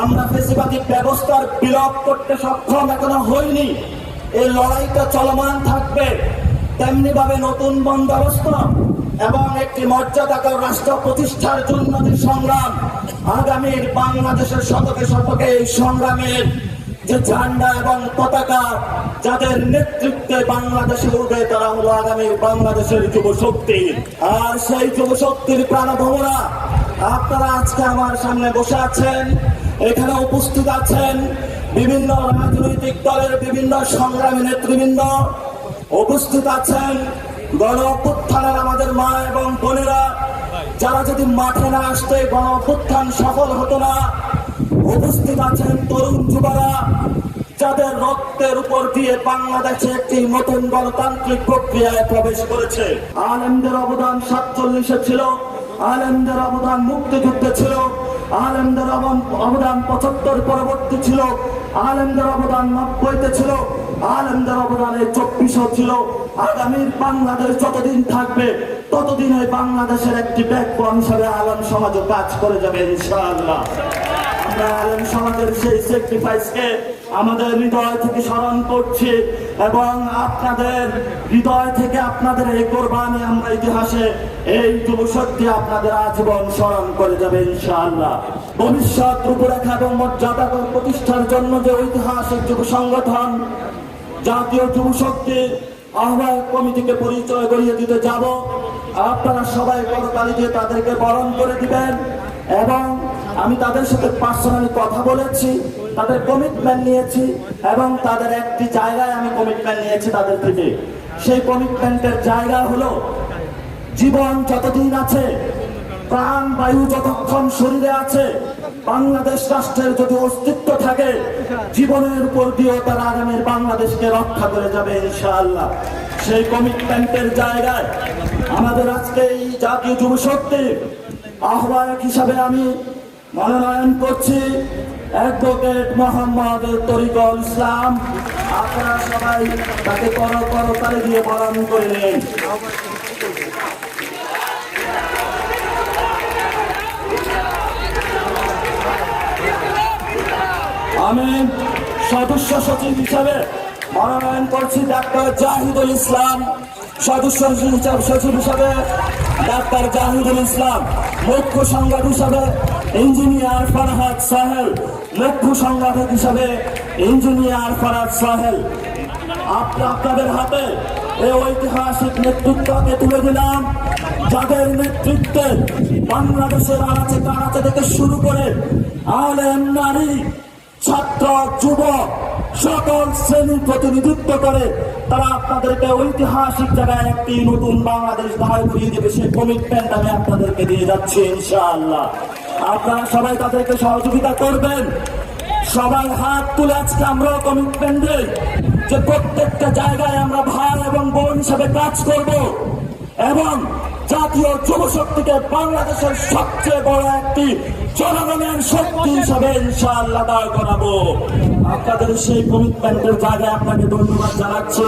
আমরা ফেসিবাদী ব্যবস্থার বিলোপ করতে সক্ষম এখনো হইনি। এই লড়াইটা চলমান থাকবে। তেমনি ভাবে নতুন বন্দোবস্ত এবং একটি মর্যাদাকর রাষ্ট্র প্রতিষ্ঠার জন্য যে সংগ্রাম, আগামীর বাংলাদেশের শতকে শতকে এই সংগ্রামের যে ঝান্ডা এবং পতাকা যাদের নেতৃত্বে বাংলাদেশে উঠবে, তারা হলো আগামীর বাংলাদেশের যুব শক্তি। আর সেই যুব শক্তির প্রাণভোমরা আপনারা আজকে আমার সামনে বসে আছেন, এখানে উপস্থিত আছেন বিভিন্ন রাজনৈতিক দলের বিভিন্ন সংগ্রামী নেতৃবৃন্দ, উপস্থিত আছেন গণ অভ্যুত্থানের আমাদের মা এবং বোনেরা, যারা যদি মাঠে না আসতে গণ অভ্যুত্থান সফল হতো না। উপস্থিত আছেন তরুণ যুবরা, যাদের রক্তের উপর দিয়ে বাংলাদেশে একটি নতুন গণতান্ত্রিক প্রক্রিয়ায় প্রবেশ করেছে। আলেমদের অবদান 47-এ ছিল, আলেমদের অবদান মুক্তিযুদ্ধে ছিল, আলেমদের অবদান 75 পরবর্তী ছিল, আলেমদের অবদান 90-তে ছিল, আলেমদের অবদানে 24-ও ছিল। আগামীর বাংলাদেশ যতদিন থাকবে ততদিন এই বাংলাদেশের একটি ব্যাকবোন হিসাবে আলেম সমাজও কাজ করে যাবে ইনশাআল্লাহ। আমরা আলেম সমাজের সেই স্যাক্রিফাইসকে আমাদের হৃদয় থেকে স্মরণ করছি এবং আপনাদের হৃদয় থেকে আপনাদের এই কোরবানি আমরা ইতিহাসে এই যুবশক্তি আপনাদের আজীবন স্মরণ করে যাবে ইনশাআল্লাহ। ভবিষ্যৎ রূপরেখা এবং মর্যাদা প্রতিষ্ঠার জন্য যে ঐতিহাসিক যুব সংগঠন জাতীয় যুবশক্তির আহ্বায়ক কমিটিকে পরিচয় করিয়ে দিতে যাব, আপনারা সবাই করতালি দিয়ে তাদেরকে বরণ করে দিবেন। এবং আমি তাদের সাথে পার্সোনালি কথা বলেছি, তাদের কমিটমেন্ট নিয়েছি এবং তাদের একটি জায়গায় আমি কমিটমেন্ট নিয়েছি তাদের থেকে। সেই কমিটমেন্টের জায়গা হলো, জীবন যতদিন আছে, প্রাণ বায়ু যতক্ষণ শরীরে আছে, বাংলাদেশ রাষ্ট্রের যদি অস্তিত্ব থাকে, জীবনের উপর দিয়েও তারা আগামীর বাংলাদেশকে রক্ষা করে যাবে ইনশাআল্লাহ। সেই কমিটমেন্টের জায়গায় আমাদের আজকে এই জাতীয় যুব শক্তির আহ্বায়ক হিসাবে আমি মনোনয়ন করছি অ্যাডভোকেট মোহাম্মদ তরিকুল ইসলাম। আপনারা সবাই তাকে করতালি দিয়ে বরণ করে নিন। আমি সদস্য সচিব হিসাবে মনোনয়ন করছি ডাক্তার জাহিদুল ইসলাম, সদস্য সচিব হিসাবে ডাক্তার জাহিদুল ইসলাম, মুখ্য সংগঠক হিসাবে ইঞ্জিনিয়ার ফরহাদ সোহেল, মুখ্য সংগঠক হিসাবে ইঞ্জিনিয়ার ফরহাদ সোহেল। আপনাদের হাতে এই ঐতিহাসিক নেতৃত্বকে তুলে দিলাম, যাদের নেতৃত্বে বাংলাদেশের আনাচে কানাচে থেকে শুরু করে আলেম, নারী, ছাত্র, যুবক সকল শ্রেণীর প্রতিনিধিত্ব করে তারা আপনাদেরকে ঐতিহাসিক জায়গায় একটি নতুন বাংলাদেশ দাঁড় করিয়ে দেবে। সেই কমিটমেন্ট আমি আপনাদেরকে দিয়ে যাচ্ছি ইনশাআল্লাহ। আপনারা সবাই তাদেরকে সহযোগিতা করবেন। সবাই হাত তুলে আজকে আমরাও কমিটমেন্ট দিই যে প্রত্যেকটা জায়গায় আমরা ভাই এবং বোন হিসেবে কাজ করব এবং জাতীয় যুব শক্তিকে বাংলাদেশের সবচেয়ে বড় একটি জনগণের শক্তি হিসাবে ইনশাআল্লাহ দাঁড় করাবো। আপনাদের সেই কমিটমেন্টের জায়গায় আপনাকে ধন্যবাদ জানাচ্ছি।